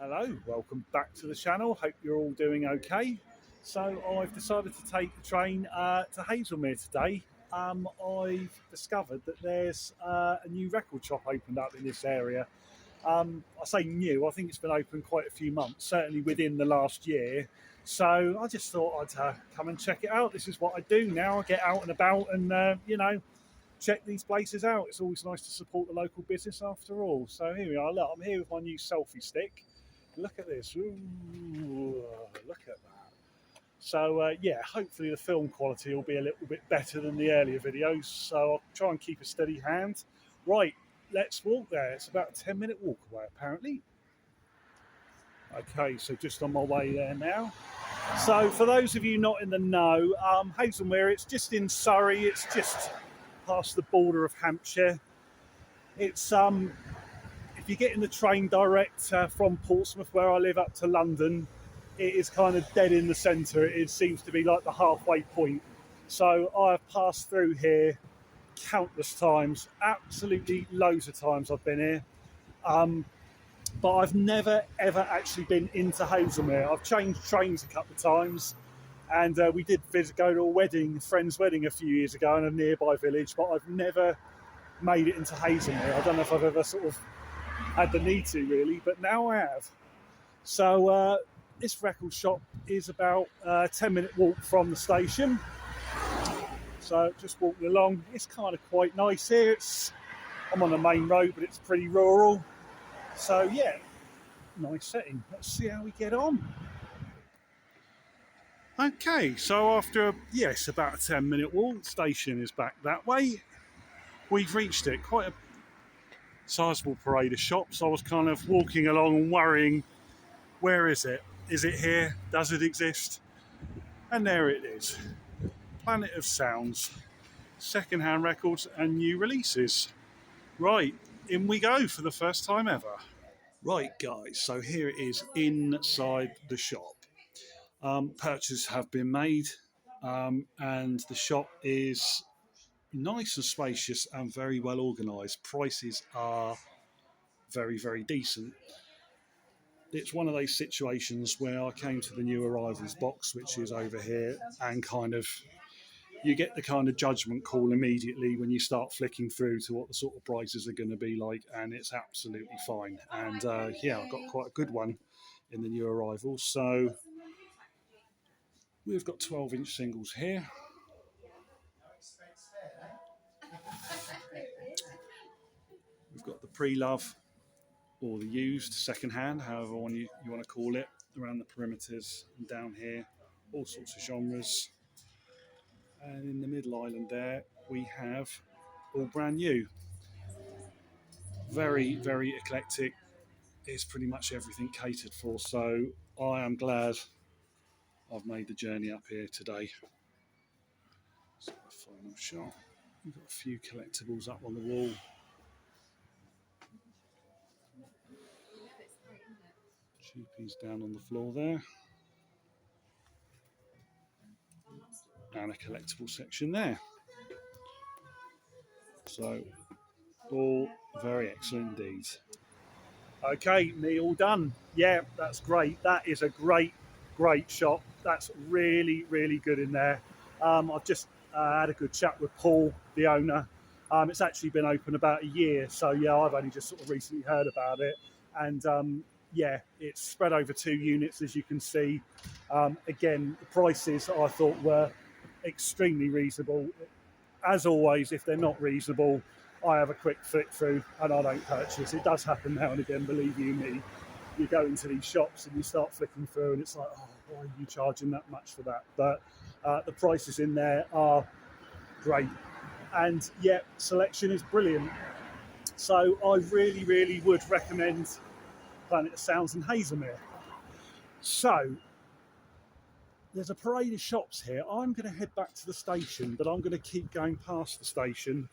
Hello, welcome back to the channel. Hope you're all doing okay. So I've decided to take the train to Haslemere today. I've discovered that there's a new record shop opened up in this area. I say new, I think it's been open quite a few months, certainly within the last year. So I just thought I'd come and check it out. This is what I do now. I get out and about and, check these places out. It's always nice to support the local business after all. So here we are. Look, I'm here with my new selfie stick. Look at this. Ooh, look at that. So, yeah, hopefully the film quality will be a little bit better than the earlier videos. So I'll try and keep a steady hand. Right, let's walk there. It's about a 10-minute walk away, apparently. Okay, so just on my way there now. So for those of you not in the know, Haslemere, it's just in Surrey. It's just past the border of Hampshire. It's if you're getting the train direct from Portsmouth, where I live, up to London, it is kind of dead in the centre. It seems to be like the halfway point. So I have passed through here countless times, absolutely loads of times I've been here. But I've never ever actually been into Haslemere. I've changed trains a couple of times, and we did go to a friend's wedding a few years ago in a nearby village, but I've never made it into Haslemere. I don't know if I've ever sort of had the need to, really, but now I have. So this record shop is about a 10-minute walk from the station. So just walking along, it's kind of quite nice here. I'm on a main road, but it's pretty rural. So yeah, nice setting. Let's see how we get on. Okay, so after about a 10-minute walk, the station is back that way. We've reached it. Quite a sizable parade of shops. I was kind of walking along and worrying, where is it? Is it here? Does it exist? And there it is. Planet of Sounds. Second-hand records and new releases. Right, in we go for the first time ever. Right, guys, so here it is inside the shop. Purchases have been made, and the shop is nice and spacious and very well organised. Prices are very, very decent. It's one of those situations where I came to the new arrivals box, which is over here, and kind of you get the kind of judgment call immediately when you start flicking through to what the sort of prices are going to be like, and it's absolutely fine. And I've got quite a good one in the new arrivals. So we've got 12-inch singles here. We've got the pre-love or the used, second-hand, however you want to call it, around the perimeters and down here, all sorts of genres. And in the middle island there, we have all brand new. Very, very eclectic. It's pretty much everything catered for. So I am glad I've made the journey up here today. So the final shot. We've got a few collectibles up on the wall. Cheapies down on the floor there. And a collectible section there. So all very excellent indeed. Okay, me all done. Yeah, that's great. That is a great shop. That's really, really good in there. I've just had a good chat with Paul, the owner. It's actually been open about a year, so yeah, I've only just sort of recently heard about it. And it's spread over 2 units, as you can see. Again, the prices I thought were extremely reasonable. As always, if they're not reasonable, I have a quick flick through and I don't purchase. It does happen now and again, believe you me. You go into these shops and you start flicking through and it's like, oh, why are you charging that much for that? But the prices in there are great. And yeah, selection is brilliant. So I really, really would recommend Planet of Sounds in Haslemere. So there's a parade of shops here. I'm going to head back to the station, but I'm going to keep going past the station.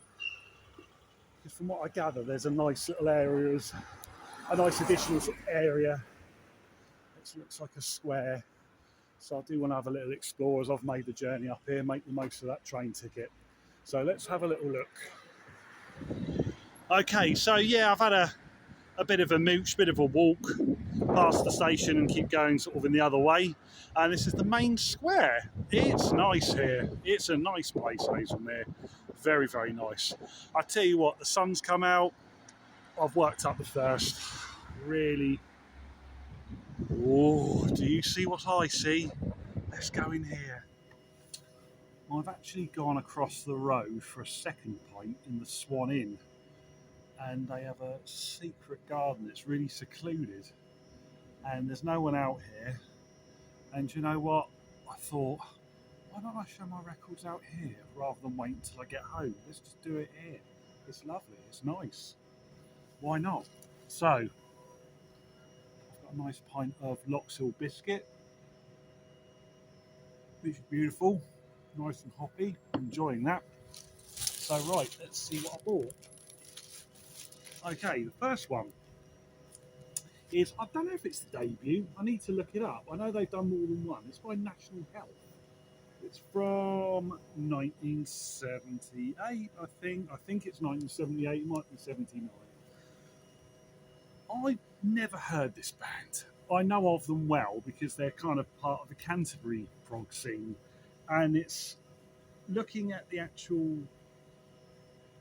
Because from what I gather, there's a nice little area, a nice additional sort of area. It looks like a square. So I do want to have a little explore as I've made the journey up here, make the most of that train ticket. So let's have a little look. Okay, so yeah, I've had a a bit of a mooch, bit of a walk past the station and keep going sort of in the other way. And this is the main square. It's nice here. It's a nice place, Haslemere. Very, very nice. I tell you what, the sun's come out. I've worked up the thirst. Really. Oh, do you see what I see? Let's go in here. I've actually gone across the road for a second pint in the Swan Inn, and they have a secret garden. It's really secluded, and there's no one out here. And you know what? I thought, why don't I show my records out here rather than wait until I get home? Let's just do it here. It's lovely. It's nice. Why not? So, I've got a nice pint of Loxhill biscuit, which is beautiful, nice and hoppy. Enjoying that. So right, let's see what I bought. Okay, the first one is, I don't know if it's the debut. I need to look it up. I know they've done more than one. It's by National Health. It's from 1978, I think. I think it's 1978. It might be 79. I've never heard this band. I know of them well because they're kind of part of the Canterbury prog scene, and it's looking at the actual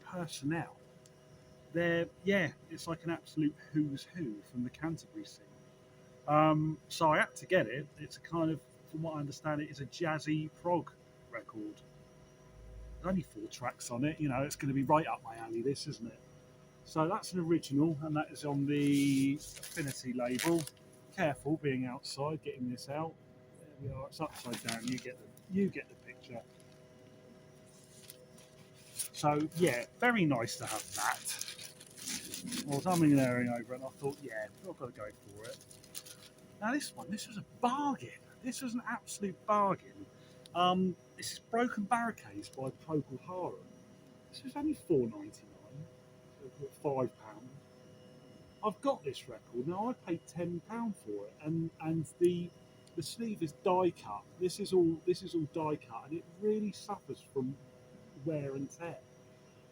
personnel. It's like an absolute who's who from the Canterbury scene. So I had to get it. It's a kind of, from what I understand, it is a jazzy prog record. There's only 4 tracks on it. You know, it's going to be right up my alley, this, isn't it? So that's an original, and that is on the Affinity label. Careful being outside, getting this out. There we are. It's upside down. You get the picture. So yeah, very nice to have that. I was umming and ahhing over it, and I thought, yeah, I've got to go for it. Now this was a bargain. This was an absolute bargain. This is Broken Barricades by Procol Harum. This was only £4.99, £5. I've got this record now. I paid £10 for it, and the sleeve is die cut. This is all die cut, and it really suffers from wear and tear.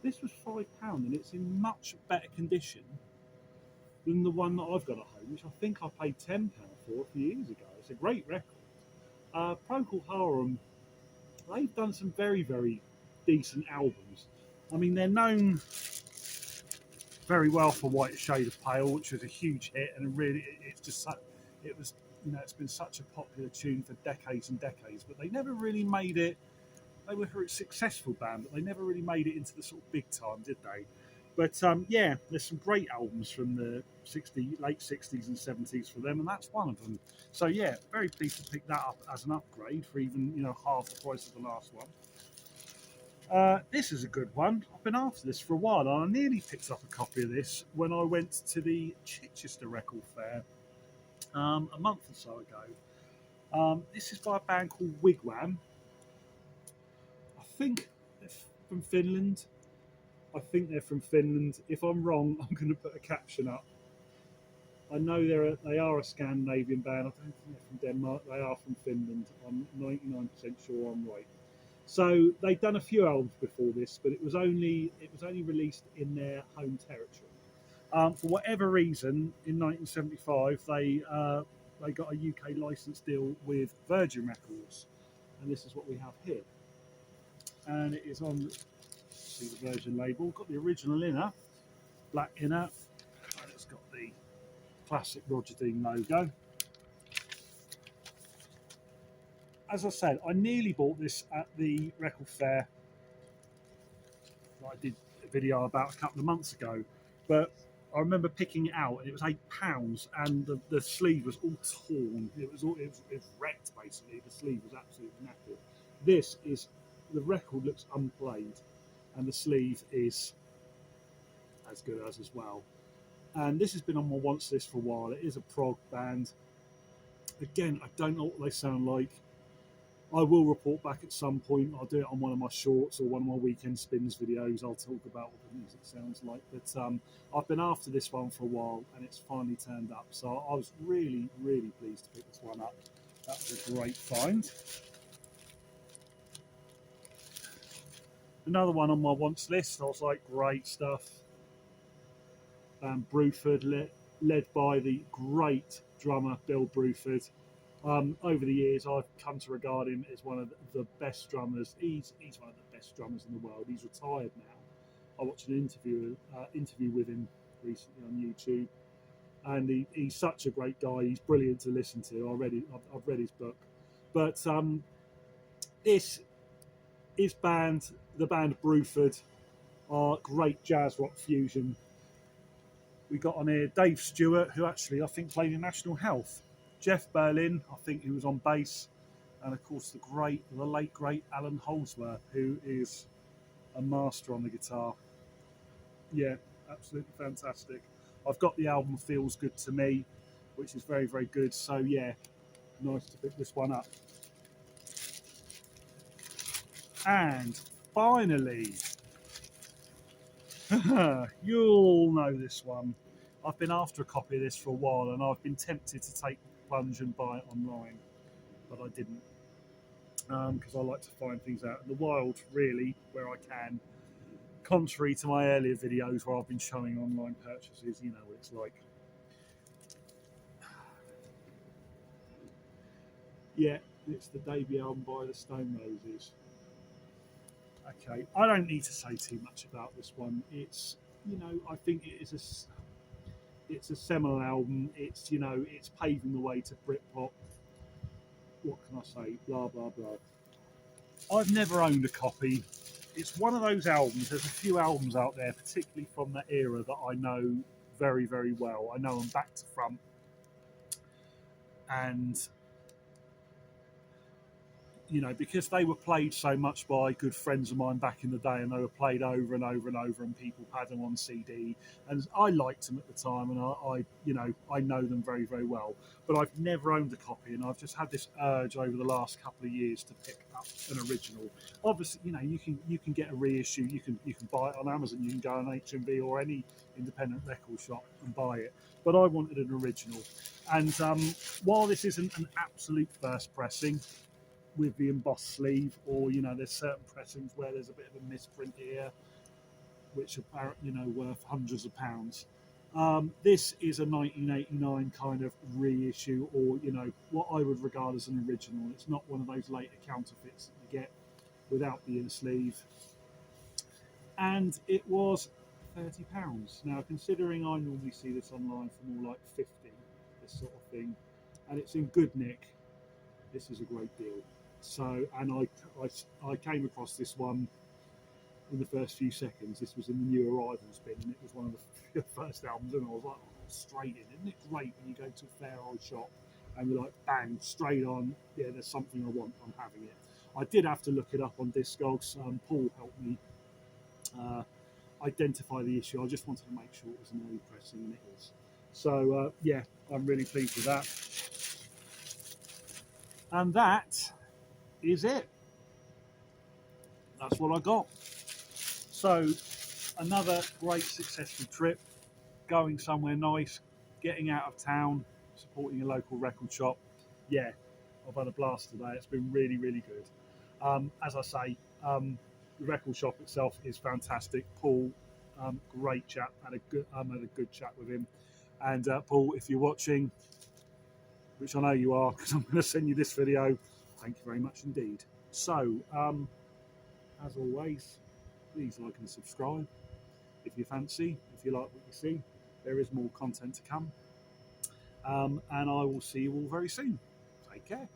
This was £5, and it's in much better condition than the one that I've got at home, which I think I paid £10 for a few years ago. It's a great record. Procol Harum, they've done some very, very decent albums. I mean, they're known very well for White Shade of Pale, which was a huge hit, and really, it's been such a popular tune for decades and decades. But they never really made it. They were a successful band, but they never really made it into the sort of big time, did they? But there's some great albums from the late 60s and 70s for them, and that's one of them. So yeah, very pleased to pick that up as an upgrade for even half the price of the last one. This is a good one. I've been after this for a while, and I nearly picked up a copy of this when I went to the Chichester Record Fair a month or so ago. This is by a band called Wigwam. I think they're from Finland. If I'm wrong, I'm going to put a caption up. I know they are a Scandinavian band. I don't think they're from Denmark. They are from Finland. I'm 99% sure I'm right. So they've done a few albums before this, but it was only released in their home territory. For whatever reason, in 1975, they got a UK license deal with Virgin Records, and this is what we have here. And it is on the Virgin label. Got the original inner, black inner, and it's got the classic Roger Dean logo. As I said, I nearly bought this at the record fair that I did a video about a couple of months ago, but I remember picking it out, and it was £8, and the sleeve was all torn. It was wrecked basically. The sleeve was absolutely knackered. The record looks unplayed, and the sleeve is as good as well. And this has been on my wants list for a while. It is a prog band. Again, I don't know what they sound like. I will report back at some point. I'll do it on one of my shorts or one of my weekend spins videos. I'll talk about what the music sounds like. But I've been after this one for a while, and it's finally turned up. So I was really, really pleased to pick this one up. That was a great find. Another one on my wants list. I was like, great stuff. band Bruford, led by the great drummer Bill Bruford. Over the years, I've come to regard him as one of the best drummers. He's one of the best drummers in the world. He's retired now. I watched an interview with him recently on YouTube, and he's such a great guy. He's brilliant to listen to. I've read his book, but this his band, the band Bruford, are great jazz rock fusion. We got on here Dave Stewart, who actually I think played in National Health. Jeff Berlin, I think he was on bass, and of course the late great Alan Holdsworth, who is a master on the guitar. Yeah, absolutely fantastic. I've got the album Feels Good to Me, which is very, very good. So yeah, nice to pick this one up. And finally, you'll know this one. I've been after a copy of this for a while, and I've been tempted to take the plunge and buy it online, but I didn't, because I like to find things out in the wild, really, where I can. Contrary to my earlier videos where I've been showing online purchases, you know what it's like. Yeah, it's the debut album by the Stone Roses. Okay, I don't need to say too much about this one. It's, I think it's a seminal album. It's, it's paving the way to Britpop. What can I say? Blah blah blah. I've never owned a copy. It's one of those albums. There's a few albums out there, particularly from that era, that I know very, very well. I know them back to front, and because they were played so much by good friends of mine back in the day, and they were played over and over and over, and people had them on CD, and I liked them at the time, and I know them very, very well. But I've never owned a copy, and I've just had this urge over the last couple of years to pick up an original. Obviously, you can get a reissue, you can buy it on Amazon, you can go on HMV or any independent record shop and buy it. But I wanted an original, and while this isn't an absolute first pressing with the embossed sleeve, or there's certain pressings where there's a bit of a misprint here, which are worth hundreds of pounds. This is a 1989 kind of reissue, or what I would regard as an original. It's not one of those later counterfeits that you get without the inner sleeve. And it was £30. Now, considering I normally see this online for more like 50, this sort of thing, and it's in good nick, this is a great deal. So, and I came across this one in the first few seconds. This was in the new arrivals bin, and it was one of the first albums, and I was like, oh, straight in. Isn't it great when you go to a fair old shop and you're like, bang, straight on, yeah, there's something I want, I'm having it. I did have to look it up on Discogs. Paul helped me identify the issue. I just wanted to make sure it was an early pressing, and it is. So, yeah, I'm really pleased with that. And that is it. That's what I got. So, another great successful trip, going somewhere nice, getting out of town, supporting a local record shop. Yeah, I've had a blast today. It's been really, really good. As I say, the record shop itself is fantastic. Paul, great chap. Had a good chat with him. And Paul, if you're watching, which I know you are, because I'm going to send you this video, thank you very much indeed. So, as always, please like and subscribe if you fancy, if you like what you see. There is more content to come. And I will see you all very soon. Take care.